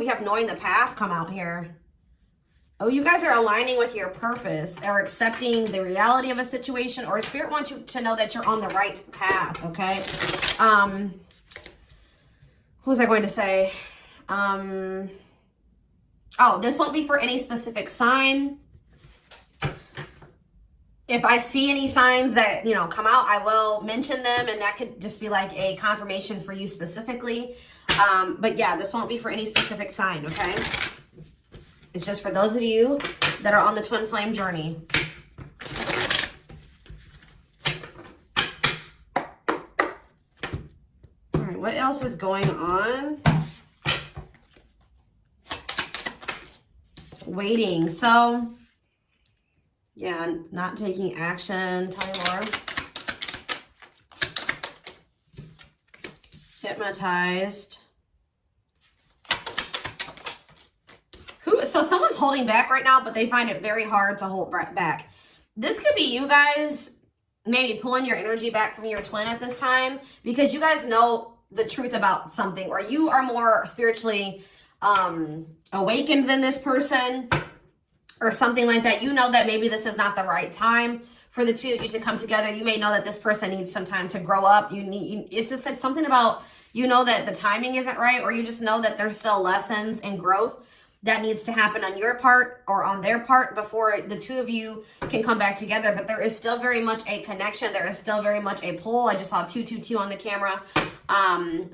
we have knowing the path come out here. Oh, you guys are aligning with your purpose or accepting the reality of a situation, or Spirit wants you to know that you're on the right path, okay? What was I going to say? Oh, this won't be for any specific sign. If I see any signs that, you know, come out, I will mention them, and that could just be like a confirmation for you specifically. But yeah, this won't be for any specific sign, okay? It's just for those of you that are on the twin flame journey. All right, what else is going on? Waiting. So, yeah, not taking action. Tell me more. Hypnotized. So someone's holding back right now, but they find it very hard to hold back. This could be you guys maybe pulling your energy back from your twin at this time because you guys know the truth about something, or you are more spiritually awakened than this person or something like that. You know that maybe this is not the right time for the two of you to come together. You may know that this person needs some time to grow up. It's just like something about, you know, that the timing isn't right, or you just know that there's still lessons and growth that needs to happen on your part or on their part before the two of you can come back together. But there is still very much a connection. There is still very much a pull. I just saw 222 on the camera.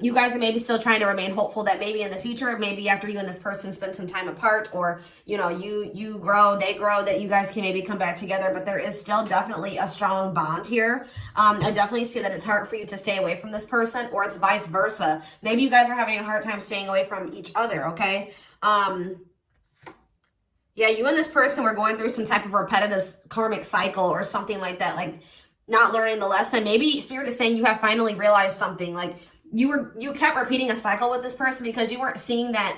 You guys are maybe still trying to remain hopeful that maybe in the future, maybe after you and this person spend some time apart, or, you know, you grow, they grow, that you guys can maybe come back together. But there is still definitely a strong bond here. I definitely see that it's hard for you to stay away from this person, or it's vice versa. Maybe you guys are having a hard time staying away from each other, okay? Yeah, you and this person were going through some type of repetitive karmic cycle or something like that, like not learning the lesson. Maybe Spirit is saying you have finally realized something. Like you kept repeating a cycle with this person because you weren't seeing that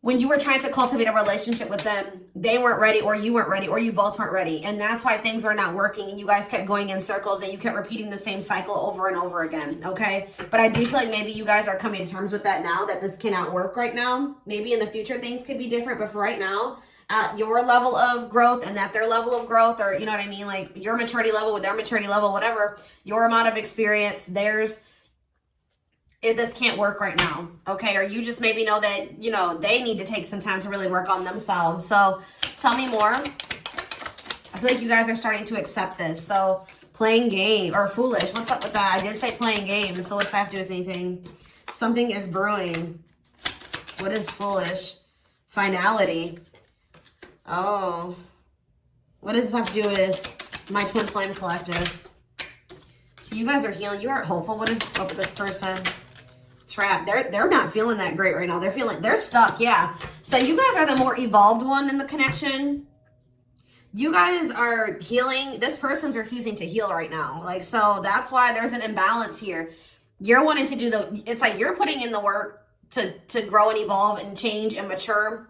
when you were trying to cultivate a relationship with them, they weren't ready, or you weren't ready, or you both weren't ready. And that's why things were not working, and you guys kept going in circles, and you kept repeating the same cycle over and over again, okay? But I do feel like maybe you guys are coming to terms with that now, that this cannot work right now. Maybe in the future things could be different, but for right now, at your level of growth and at their level of growth, or you know what I mean? Like your maturity level with their maturity level, whatever, your amount of experience, theirs, this can't work right now, okay? Or you just maybe know that, you know, they need to take some time to really work on themselves. So tell me more. I feel like you guys are starting to accept this. So playing game, or foolish. What's up with that? I did say playing games, so what's that have to do with anything? Something is brewing. What is foolish? Finality. Oh. What does this have to do with my twin flame collective? So you guys are healing. You are hopeful. What is up with this person? Trap. They're not feeling that great right now. They're stuck. Yeah. So you guys are the more evolved one in the connection. You guys are healing. This person's refusing to heal right now. Like, so that's why there's an imbalance here. You're wanting to do it's like you're putting in the work to grow and evolve and change and mature.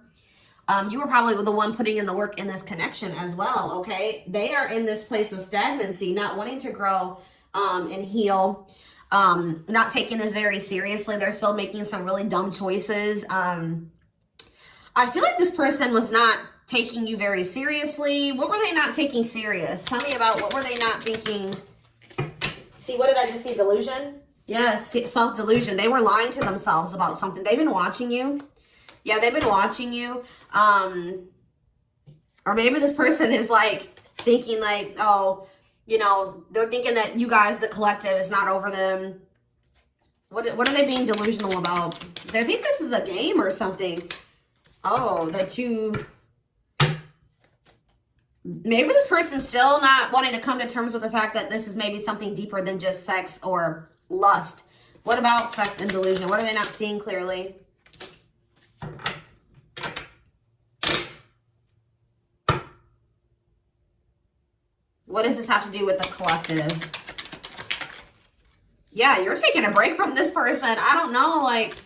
You were probably the one putting in the work in this connection as well. Okay. They are in this place of stagnancy, not wanting to grow and heal. Not taking this very seriously. They're still making some really dumb choices. I feel like this person was not taking you very seriously. What were they not taking serious? Tell me about what were they not thinking? See, what did I just see? Delusion? Yes, self-delusion. They were lying to themselves about something. They've been watching you. Yeah, they've been watching you. Or maybe this person is like thinking like, oh, you know, they're thinking that you guys, the collective, is not over them. What are they being delusional about? They think this is a game or something. Oh, that you... Maybe this person's still not wanting to come to terms with the fact that this is maybe something deeper than just sex or lust. What about sex and delusion? What are they not seeing clearly? What does this have to do with the collective? Yeah, you're taking a break from this person. I don't know, like,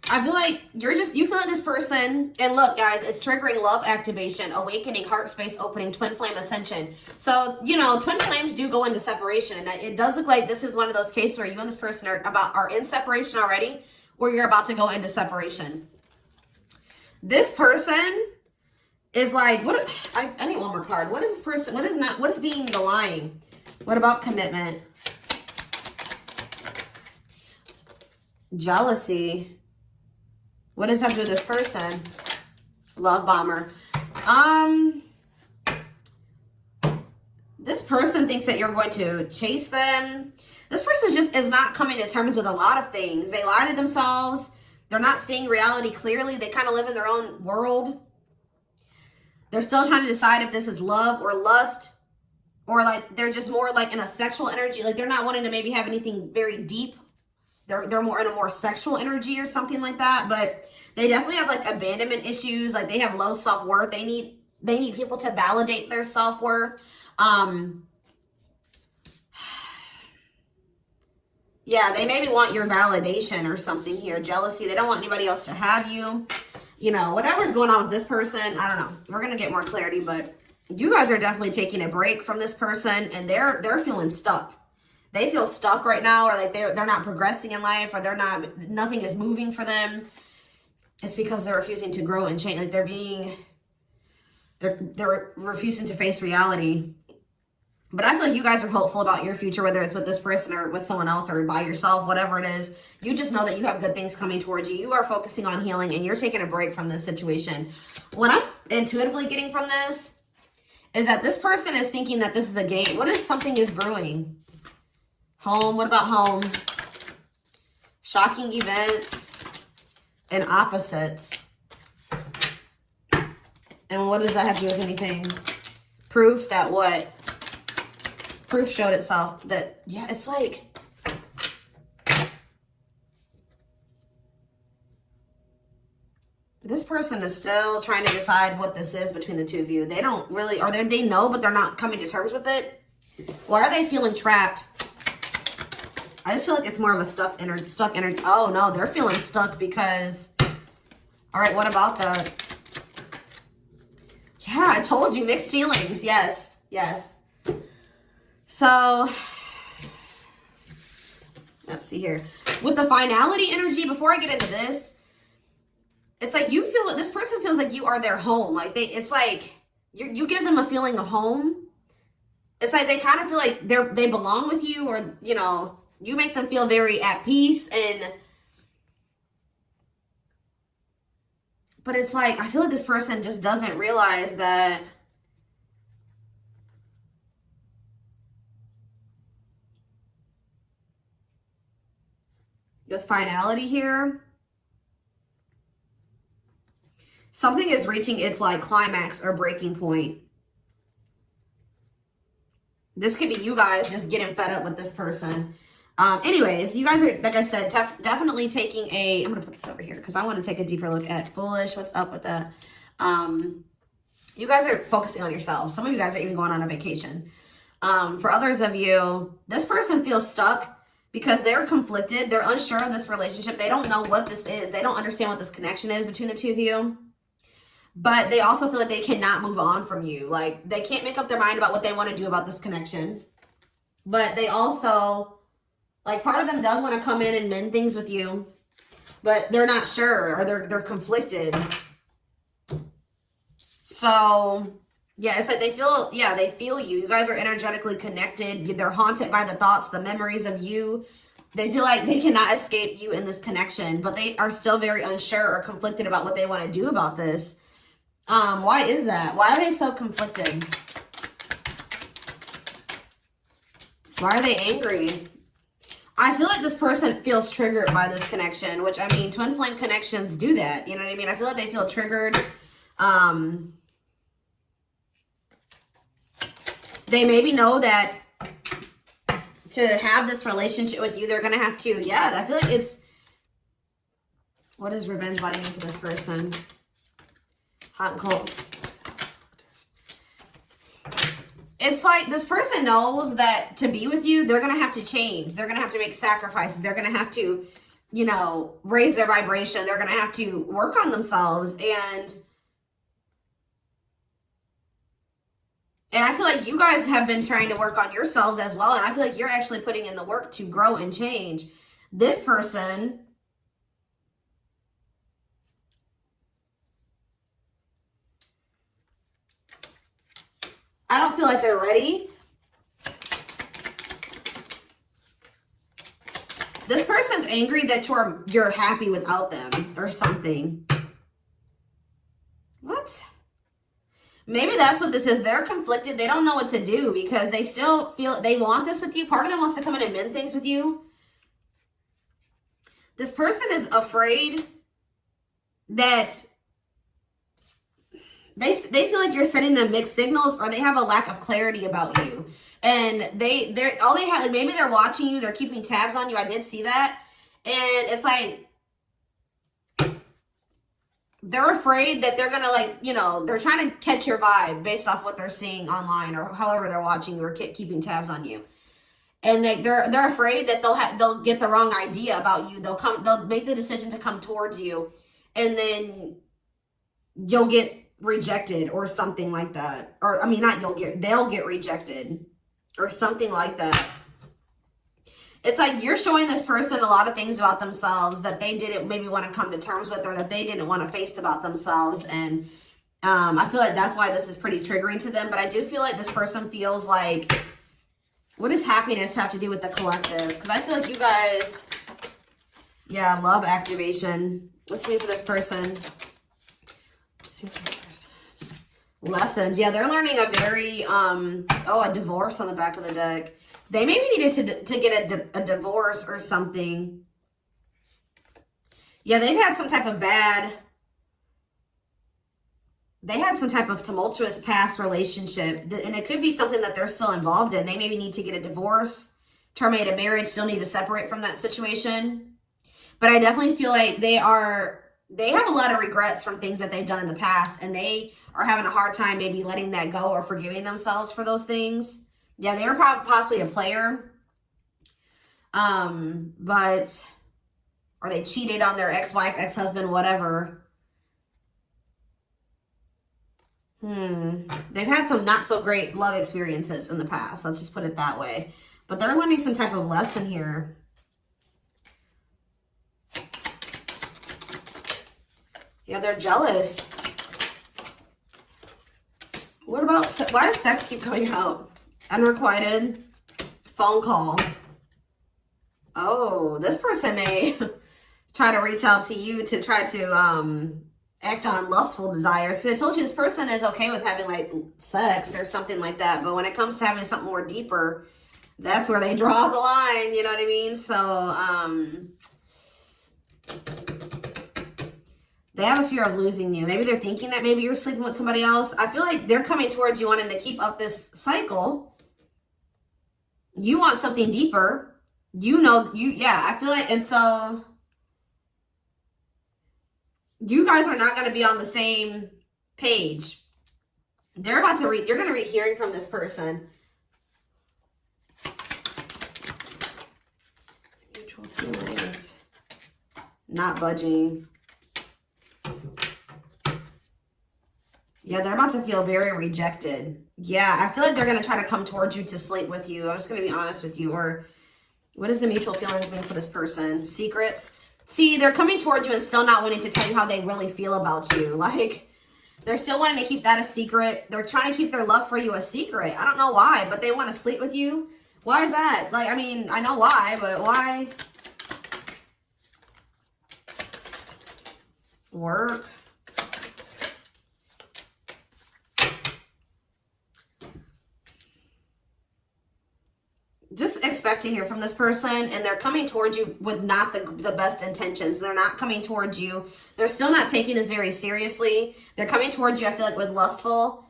I feel like you feel like this person, and look, guys, it's triggering love activation, awakening, heart space opening, twin flame ascension. So, you know, twin flames do go into separation, and it does look like this is one of those cases where you and this person are in separation already, or you're about to go into separation. This person is like, what? I need one more card. What is this person? What is not? What is being the lying? What about commitment? Jealousy. What does that have to do with this person? Love bomber. This person thinks that you're going to chase them. This person just is not coming to terms with a lot of things. They lie to themselves. They're not seeing reality clearly. They kind of live in their own world. They're still trying to decide if this is love or lust, or like they're just more like in a sexual energy. Like they're not wanting to maybe have anything very deep. They're more in a more sexual energy or something like that. But they definitely have like abandonment issues. Like they have low self-worth. They need people to validate their self-worth. Yeah, they maybe want your validation or something here. Jealousy. They don't want anybody else to have you. You know, whatever's going on with this person, I don't know. We're going to get more clarity, but you guys are definitely taking a break from this person, and they're feeling stuck. They feel stuck right now, or like they're not progressing in life, or nothing is moving for them. It's because they're refusing to grow and change. Like they're refusing to face reality. But I feel like you guys are hopeful about your future, whether it's with this person or with someone else or by yourself, whatever it is. You just know that you have good things coming towards you. You are focusing on healing, and you're taking a break from this situation. What I'm intuitively getting from this is that this person is thinking that this is a game. What if something is brewing? Home. What about home? Shocking events and opposites. And what does that have to do with anything? Proof that what? Proof showed itself that, yeah, it's like, this person is still trying to decide what this is between the two of you. They don't really, or they know, but they're not coming to terms with it. Why are they feeling trapped? I just feel like it's more of a stuck energy. Oh no, they're feeling stuck because, all right, what about that? Yeah, I told you, mixed feelings. Yes, yes. So, let's see here. With the finality energy, before I get into this, it's like you feel, this person feels like you are their home. Like it's like you give them a feeling of home. It's like they kind of feel like they belong with you, or, you know, you make them feel very at peace. But it's like, I feel like this person just doesn't realize that with finality here, something is reaching its like climax or breaking point. This could be you guys just getting fed up with this person. Anyways, you guys are, like I said, definitely taking I'm going to put this over here because I want to take a deeper look at foolish. What's up with that? You guys are focusing on yourselves. Some of you guys are even going on a vacation. For others of you, this person feels stuck because they're conflicted. They're unsure of this relationship. They don't know what this is. They don't understand what this connection is between the two of you. But they also feel like they cannot move on from you. Like, they can't make up their mind about what they want to do about this connection. But they also, like, part of them does want to come in and mend things with you. But they're not sure, or they're conflicted. So, yeah, it's like they feel you. You guys are energetically connected. They're haunted by the thoughts, the memories of you. They feel like they cannot escape you in this connection, but they are still very unsure or conflicted about what they want to do about this. Why is that? Why are they so conflicted? Why are they angry? I feel like this person feels triggered by this connection, which, I mean, twin flame connections do that. You know what I mean? I feel like they feel triggered. They maybe know that to have this relationship with you, they're going to have to, yeah, I feel like it's, what is revenge body mean for this person? Hot and cold. It's like this person knows that to be with you, they're going to have to change. They're going to have to make sacrifices. They're going to have to, you know, raise their vibration. They're going to have to work on themselves. And I feel like you guys have been trying to work on yourselves as well. And I feel like you're actually putting in the work to grow and change. This person, I don't feel like they're ready. This person's angry that you're happy without them or something. What? Maybe that's what this is. They're conflicted. They don't know what to do because they still feel they want this with you. Part of them wants to come in and mend things with you. This person is afraid that they feel like you're sending them mixed signals, or they have a lack of clarity about you. And they're all they have, like, maybe they're watching you, they're keeping tabs on you. I did see that. And it's like they're afraid that they're gonna, like, you know, they're trying to catch your vibe based off what they're seeing online or however they're watching you or keeping tabs on you. And they're afraid that they'll get the wrong idea about you. They'll make the decision to come towards you, and then you'll get rejected or something like that. Or I mean, they'll get rejected or something like that. It's like you're showing this person a lot of things about themselves that they didn't maybe want to come to terms with, or that they didn't want to face about themselves. And I feel like that's why this is pretty triggering to them. But I do feel like this person feels like, what does happiness have to do with the collective? Because I feel like you guys, yeah, love activation. Let's see for this person. Let's see for this person. Lessons. Yeah, they're learning a very, a divorce on the back of the deck. They maybe needed to get a divorce or something. Yeah, they've had some type of they had some type of tumultuous past relationship. And it could be something that they're still involved in. They maybe need to get a divorce, terminate a marriage, still need to separate from that situation. But I definitely feel like they have a lot of regrets from things that they've done in the past. And they are having a hard time maybe letting that go or forgiving themselves for those things. Yeah, they were possibly a player. Or they cheated on their ex-wife, ex-husband, whatever. They've had some not so great love experiences in the past. Let's just put it that way. But they're learning some type of lesson here. Yeah, they're jealous. What about, why does sex keep coming out? Unrequited phone call. Oh, this person may try to reach out to you to try to act on lustful desires. So I told you this person is okay with having like sex or something like that, but when it comes to having something more deeper, that's where they draw the line, you know what I mean? So they have a fear of losing you. Maybe they're thinking that maybe you're sleeping with somebody else. I feel like they're coming towards you wanting to keep up this cycle. You want something deeper. I feel like, and so you guys are not going to be on the same page. You're going to be hearing from this person. Mutual feelings. Not budging. Yeah, they're about to feel very rejected. Yeah, I feel like they're going to try to come towards you to sleep with you. I'm just going to be honest with you. Or what does the mutual feelings mean for this person? Secrets. See, they're coming towards you and still not wanting to tell you how they really feel about you. Like, they're still wanting to keep that a secret. They're trying to keep their love for you a secret. I don't know why, but they want to sleep with you. Why is that? Like, I mean, I know why, but why? Work. Just expect to hear from this person, and they're coming towards you with not the best intentions. They're not coming towards you. They're still not taking this very seriously. They're coming towards you, I feel like, with lustful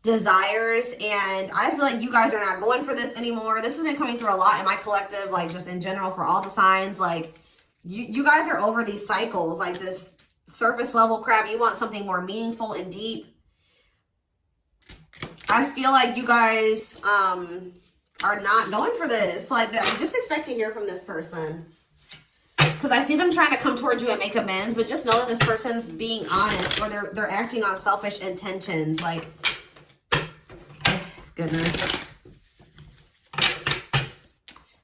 desires, and I feel like you guys are not going for this anymore. This has been coming through a lot in my collective, like just in general for all the signs. Like, you guys are over these cycles, like this surface level crap. You want something more meaningful and deep. I feel like you guys, are not going for this. Like, just expect to hear from this person. Because I see them trying to come towards you and make amends, but just know that this person's being honest, or they're acting on selfish intentions. Like, goodness.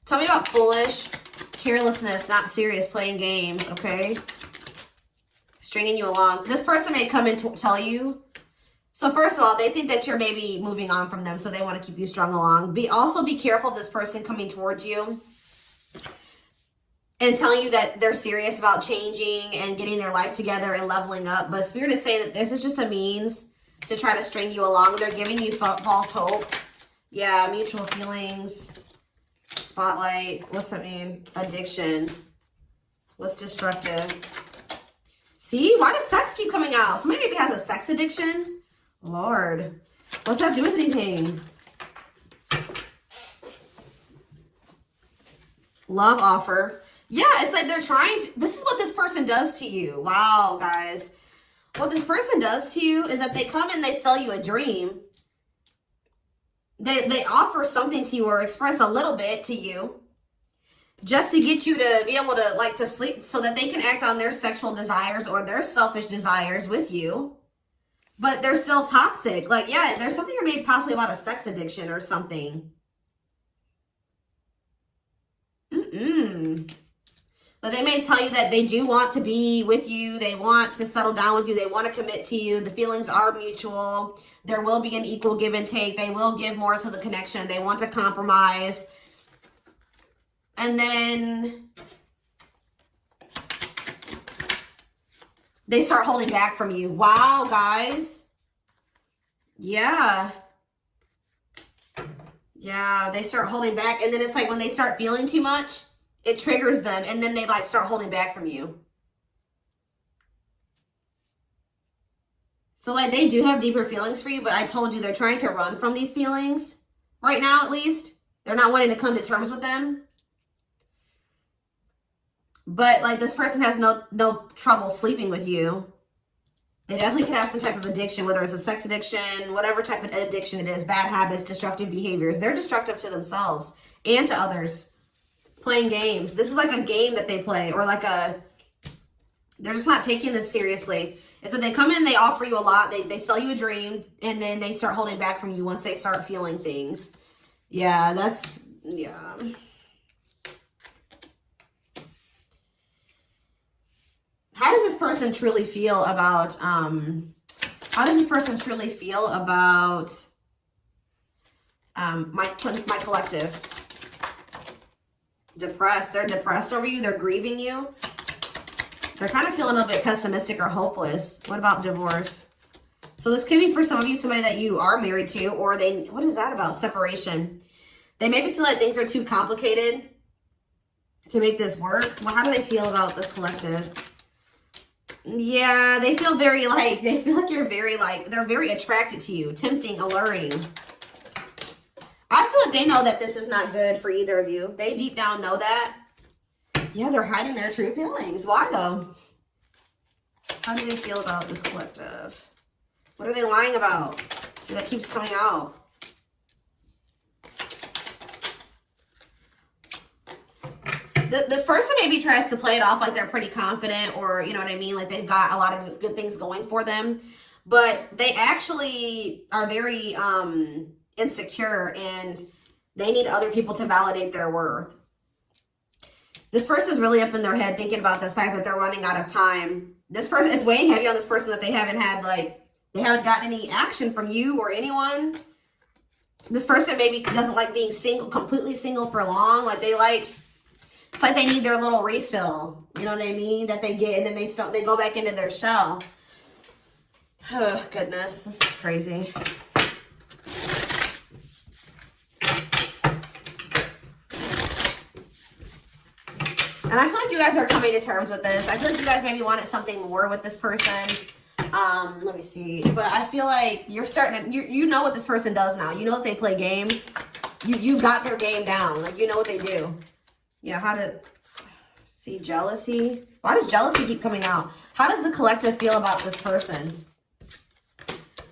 Tell me about foolish, carelessness, not serious, playing games, okay? Stringing you along. This person may come and tell you So first of all, they think that you're maybe moving on from them, so they want to keep you strung along. Also be careful of this person coming towards you and telling you that they're serious about changing and getting their life together and leveling up. But Spirit is saying that this is just a means to try to string you along. They're giving you false hope. Yeah, mutual feelings. Spotlight. What's that mean? Addiction. What's destructive? See? Why does sex keep coming out? Somebody maybe has a sex addiction. Lord. What's that do with anything? Love offer. Yeah, it's like they're trying to... This is what this person does to you. Wow, guys. What this person does to you is that they come and they sell you a dream. They offer something to you or express a little bit to you just to get you to be able to, like, to sleep so that they can act on their sexual desires or their selfish desires with you. But they're still toxic. Like, yeah, there's something you're maybe possibly about a sex addiction or something. But they may tell you that they do want to be with you. They want to settle down with you. They want to commit to you. The feelings are mutual. There will be an equal give and take. They will give more to the connection. They want to compromise. And then they start holding back from you. Wow, guys. Yeah. Yeah, they start holding back. And then it's like when they start feeling too much, it triggers them. And then they like start holding back from you. So like they do have deeper feelings for you, but I told you they're trying to run from these feelings right now, at least. They're not wanting to come to terms with them. But like this person has no trouble sleeping with you. They definitely could have some type of addiction, whether it's a sex addiction, whatever type of addiction it is, bad habits, destructive behaviors. They're destructive to themselves and to others. Playing games. This is like a game that they play, or like they're just not taking this seriously. It's that they come in and they offer you a lot. They sell you a dream, and then they start holding back from you once they start feeling things. Yeah, yeah. How does this person truly feel about, my collective? Depressed. They're depressed over you. They're grieving you. They're kind of feeling a little bit pessimistic or hopeless. What about divorce? So this could be for some of you, somebody that you are married to, or what is that about? Separation. They maybe feel like things are too complicated to make this work. Well, how do they feel about the collective? Yeah, they feel very like, they're very attracted to you, tempting, alluring. I feel like they know that this is not good for either of you. They deep down know that. Yeah, they're hiding their true feelings. Why though? How do they feel about this collective? What are they lying about? See, that keeps coming out. This person maybe tries to play it off like they're pretty confident, or you know what I mean, like they've got a lot of good things going for them, but they actually are very insecure, and they need other people to validate their worth. This person's really up in their head thinking about the fact that they're running out of time. This person, it's weighing heavy on this person that they haven't gotten any action from you or anyone. This person maybe doesn't like being single, completely single for long. Like it's like they need their little refill. You know what I mean? That they get, and then they go back into their shell. Oh, goodness. This is crazy. And I feel like you guys are coming to terms with this. I feel like you guys maybe wanted something more with this person. Let me see. But I feel like you're starting to, you know what this person does now. You know that they play games. You've got their game down. Like, you know what they do. Yeah, see jealousy. Why does jealousy keep coming out? How does the collective feel about this person?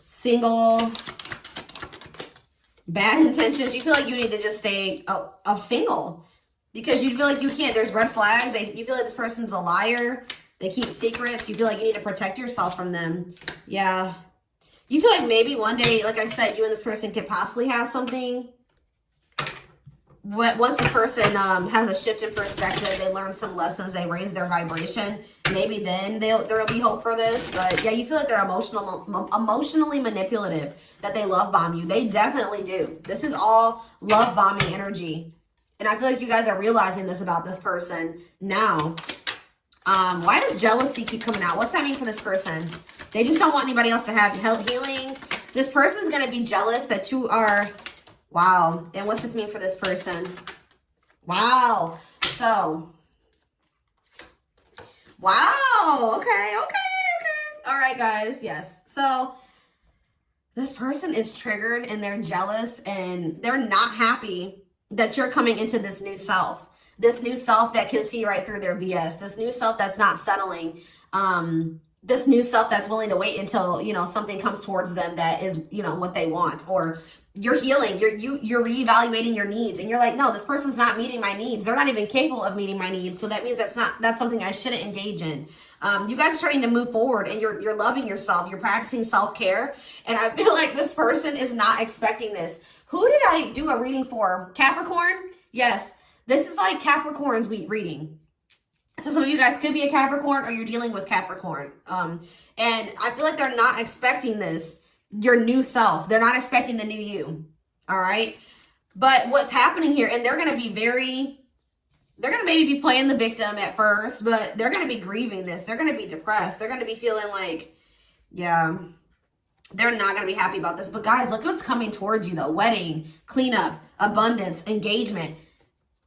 Single. Bad intentions. You feel like you need to just stay single. Because you feel like you can't. There's red flags. You feel like this person's a liar. They keep secrets. You feel like you need to protect yourself from them. Yeah. You feel like maybe one day, like I said, you and this person could possibly have something. once this person has a shift in perspective, they learn some lessons, they raise their vibration, maybe then there'll be hope for this. But yeah, you feel like they're emotionally manipulative, that they love bomb you. They definitely do. This is all love bombing energy. And I feel like you guys are realizing this about this person now. Why does jealousy keep coming out? What's that mean for this person? They just don't want anybody else to have healing. This person's going to be jealous that you are... Wow. And what's this mean for this person? Wow. So... Wow. Okay. All right, guys. Yes. So, this person is triggered and they're jealous and they're not happy that you're coming into this new self. This new self that can see right through their BS. This new self that's not settling. This new self that's willing to wait until, you know, something comes towards them that is, you know, what they want. Or you're healing. You're reevaluating your needs. And you're like, no, this person's not meeting my needs. They're not even capable of meeting my needs. So that means that's something I shouldn't engage in. You guys are starting to move forward and you're loving yourself. You're practicing self-care. And I feel like this person is not expecting this. Who did I do a reading for? Capricorn? Yes. This is like Capricorn's reading. So some of you guys could be a Capricorn or you're dealing with Capricorn. And I feel like they're not expecting this, your new self. They're not expecting the new you. All right. But what's happening here, and they're going to be they're going to maybe be playing the victim at first, but they're going to be grieving this. They're going to be depressed. They're going to be feeling like, yeah, they're not going to be happy about this. But guys, look what's coming towards you though. Wedding, cleanup, abundance, engagement.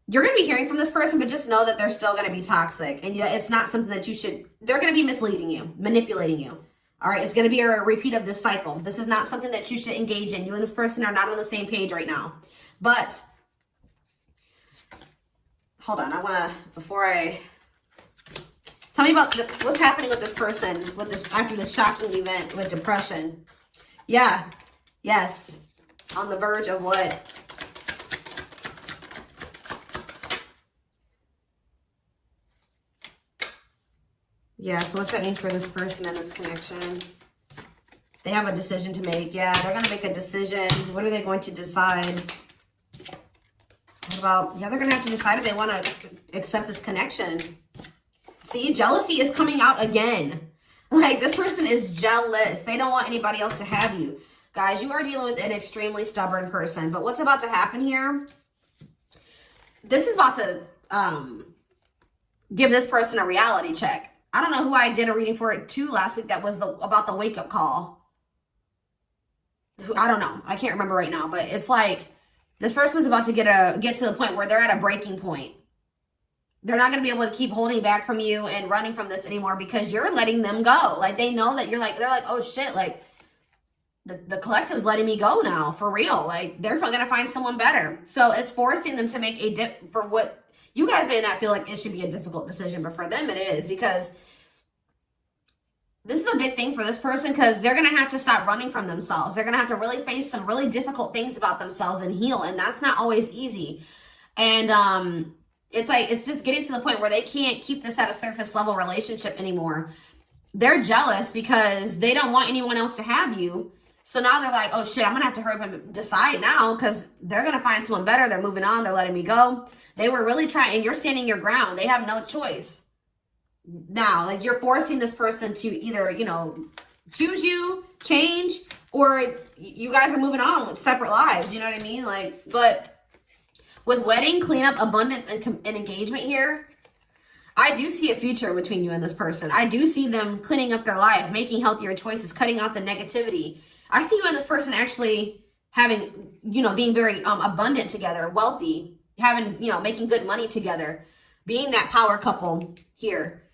You're going to be hearing from this person, but just know that they're still going to be toxic. And it's not something that you should... They're going to be misleading you, manipulating you. All right? It's going to be a repeat of this cycle. This is not something that you should engage in. You and this person are not on the same page right now. But... Hold on. I want to... Before I... Tell me about what's happening with this person with this after this shocking event with depression. Yeah. Yes. On the verge of what? Yeah, so what's that mean for this person and this connection? They have a decision to make. Yeah, they're going to make a decision. What are they going to decide? What about, yeah, they're going to have to decide if they want to accept this connection. See, jealousy is coming out again. Like, this person is jealous. They don't want anybody else to have you. Guys, you are dealing with an extremely stubborn person. But what's about to happen here? This is about to give this person a reality check. I don't know who I did a reading for it too last week that was about the wake-up call. I don't know. I can't remember right now. But it's like this person's about to get to the point where they're at a breaking point. They're not going to be able to keep holding back from you and running from this anymore because you're letting them go. Like, they know that they're like, oh shit, like the collective's letting me go now for real. Like, they're going to find someone better. So it's forcing them to make for what you guys may not feel like it should be a difficult decision, but for them it is, because this is a big thing for this person, because they're going to have to stop running from themselves. They're going to have to really face some really difficult things about themselves and heal. And that's not always easy. And, it's like, it's just getting to the point where they can't keep this at a surface level relationship anymore. They're jealous because they don't want anyone else to have you. So now they're like, oh shit, I'm going to have to hurry up and decide now, because they're going to find someone better. They're moving on. They're letting me go. They were really trying, and you're standing your ground. They have no choice. Now, like, you're forcing this person to either, you know, choose you, change, or you guys are moving on with separate lives. You know what I mean? Like, but with wedding, cleanup, abundance, and engagement here, I do see a future between you and this person. I do see them cleaning up their life, making healthier choices, cutting out the negativity. I see you and this person actually having, you know, being very abundant together, wealthy, having, you know, making good money together, being that power couple here.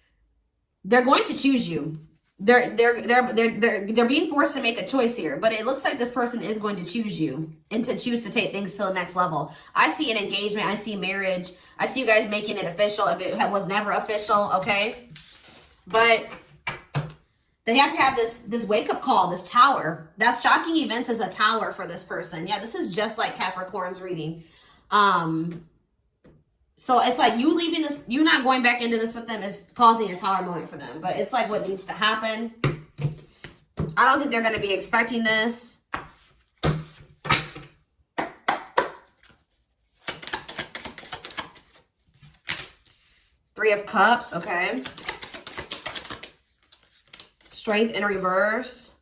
They're going to choose you. They're being forced to make a choice here, but it looks like this person is going to choose you and to choose to take things to the next level. I see an engagement. I see marriage. I see you guys making it official if it was never official, okay? But they have to have this wake-up call, this tower. That's shocking events as a tower for this person. Yeah, this is just like Capricorn's reading. So it's like you leaving this, you not going back into this with them is causing a tower moment for them. But it's like what needs to happen. I don't think they're going to be expecting this. Three of Cups, okay. Strength in reverse.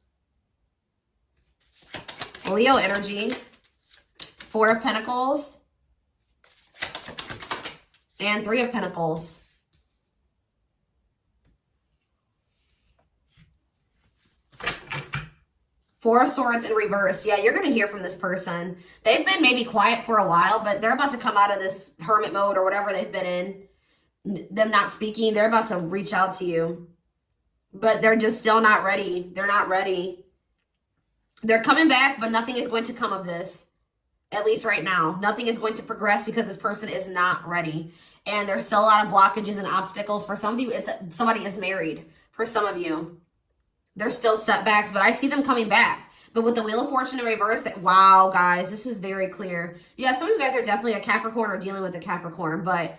Leo energy. Four of Pentacles. And Three of Pentacles. Four of Swords in reverse. Yeah, you're going to hear from this person. They've been maybe quiet for a while, but they're about to come out of this hermit mode or whatever they've been in. Them not speaking. They're about to reach out to you. But they're just still not ready. They're not ready. They're coming back, but nothing is going to come of this. At least right now. Nothing is going to progress because this person is not ready. And there's still a lot of blockages and obstacles. For some of you, somebody is married. For some of you. There's still setbacks, but I see them coming back. But with the Wheel of Fortune in reverse, wow, guys, this is very clear. Yeah, some of you guys are definitely a Capricorn or dealing with a Capricorn, but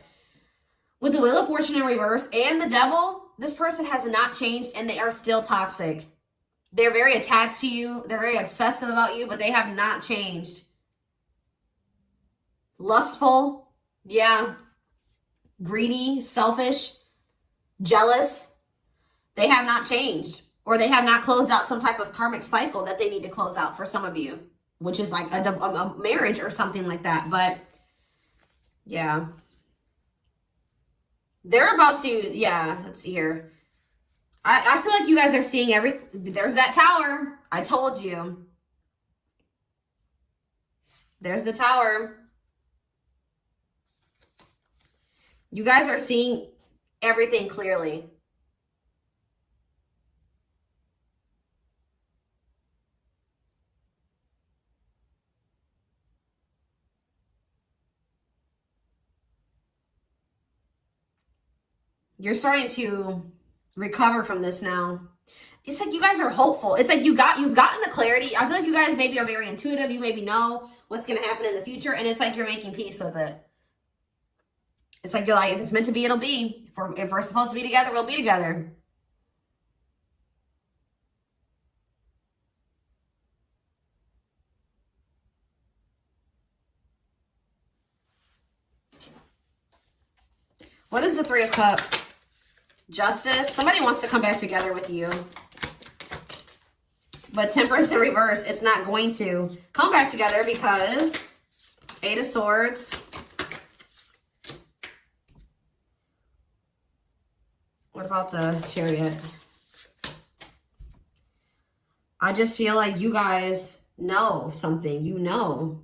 with the Wheel of Fortune in reverse and the Devil, this person has not changed and they are still toxic. They're very attached to you. They're very obsessive about you, but they have not changed. Lustful, yeah. Greedy, selfish, jealous. They have not changed. Or they have not closed out some type of karmic cycle that they need to close out for some of you. Which is like a marriage or something like that. But, yeah. They're about to, yeah, let's see here. I feel like you guys are seeing everything. There's that tower. I told you. There's the tower. You guys are seeing everything clearly. You're starting to recover from this now. It's like you guys are hopeful. It's like you've gotten the clarity. I feel like you guys maybe are very intuitive. You maybe know what's going to happen in the future. And it's like you're making peace with it. It's like you're like, if it's meant to be, it'll be. If we're supposed to be together, we'll be together. What is the Three of Cups? Justice. Somebody wants to come back together with you. But Temperance in reverse, it's not going to come back together because Eight of Swords. What about the Chariot? I just feel like you guys know something. You know.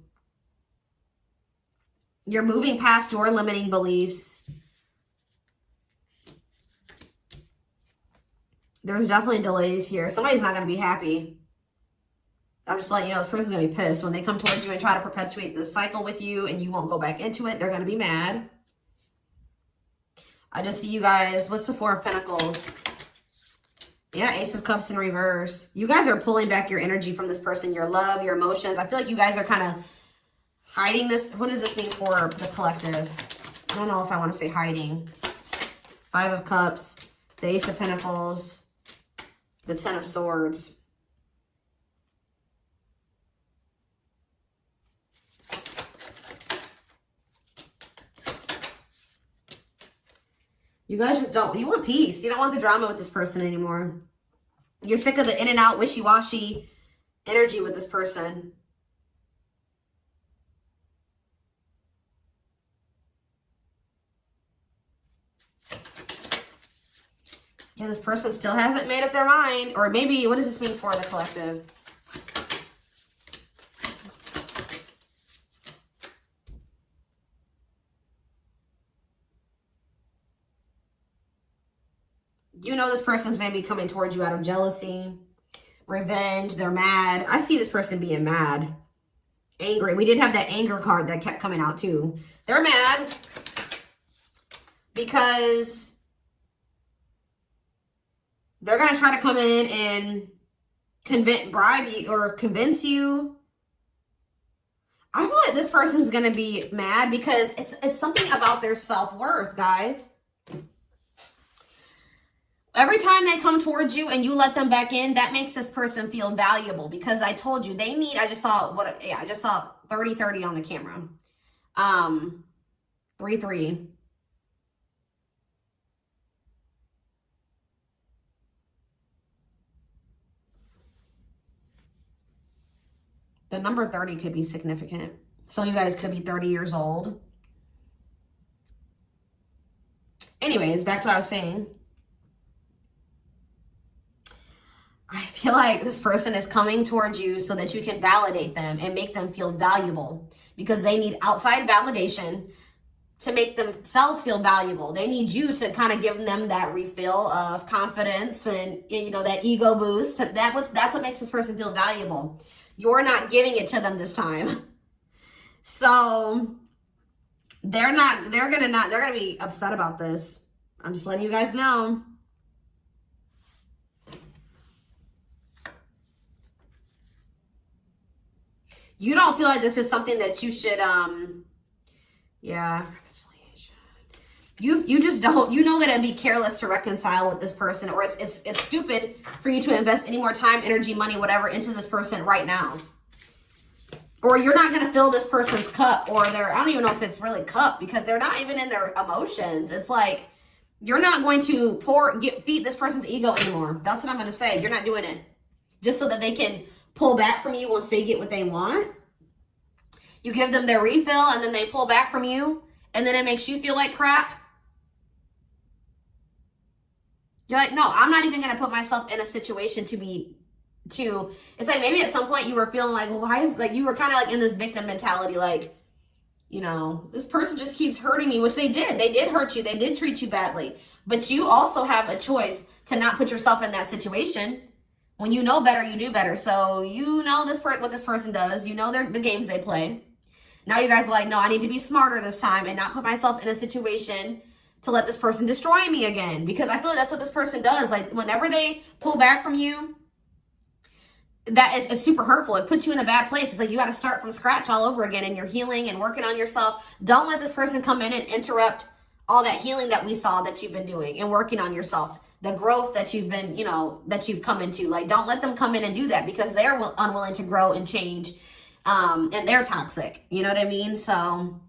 You're moving past your limiting beliefs. There's definitely delays here. Somebody's not going to be happy. I'm just letting you know this person's going to be pissed. When they come towards you and try to perpetuate this cycle with you and you won't go back into it, they're going to be mad. I just see you guys. What's the Four of Pentacles? Yeah, Ace of Cups in reverse. You guys are pulling back your energy from this person, your love, your emotions. I feel like you guys are kind of hiding this. What does this mean for the collective? I don't know if I want to say hiding. Five of Cups, the Ace of Pentacles, the Ten of Swords. You guys just don't, you want peace. You don't want the drama with this person anymore. You're sick of the in and out, wishy-washy energy with this person. Yeah, this person still hasn't made up their mind. Or maybe, what does this mean for the collective? You know this person's maybe coming towards you out of jealousy, revenge, they're mad. I see this person being mad, angry. We did have that anger card that kept coming out too. They're mad because they're going to try to come in and bribe you or convince you. I feel like this person's going to be mad because it's something about their self-worth, guys. Every time they come towards you and you let them back in, that makes this person feel valuable because I told you they need, I just saw 30-30 on the camera. 3-3. The number 30 could be significant. Some of you guys could be 30 years old. Anyways, back to what I was saying. I feel like this person is coming towards you so that you can validate them and make them feel valuable, because they need outside validation to make themselves feel valuable. They need you to kind of give them that refill of confidence and, you know, that ego boost. That's what makes this person feel valuable. You're not giving it to them this time. So they're gonna be upset about this. I'm just letting you guys know. You don't feel like this is something that you should, yeah. You just don't, you know that it'd be careless to reconcile with this person, or it's stupid for you to invest any more time, energy, money, whatever into this person right now. Or you're not going to fill this person's cup, or I don't even know if it's really cup, because they're not even in their emotions. It's like, you're not going to feed this person's ego anymore. That's what I'm going to say. You're not doing it just so that they can pull back from you once they get what they want. You give them their refill and then they pull back from you, and then it makes you feel like crap. You're like, no, I'm not even going to put myself in a situation it's like maybe at some point you were feeling like, well, why is, like, you were kind of like in this victim mentality, like, you know, this person just keeps hurting me, which they did. They did hurt you. They did treat you badly. But you also have a choice to not put yourself in that situation. When you know better, you do better. So you know what this person does. You know the games they play. Now you guys are like, no, I need to be smarter this time and not put myself in a situation to let this person destroy me again. Because I feel like that's what this person does. Like, whenever they pull back from you, that is super hurtful. It puts you in a bad place. It's like you got to start from scratch all over again, and you're healing and working on yourself. Don't let this person come in and interrupt all that healing that we saw that you've been doing and working on yourself. The growth that you've been, you know, that you've come into. Like, don't let them come in and do that, because they're unwilling to grow and change. And they're toxic. You know what I mean? So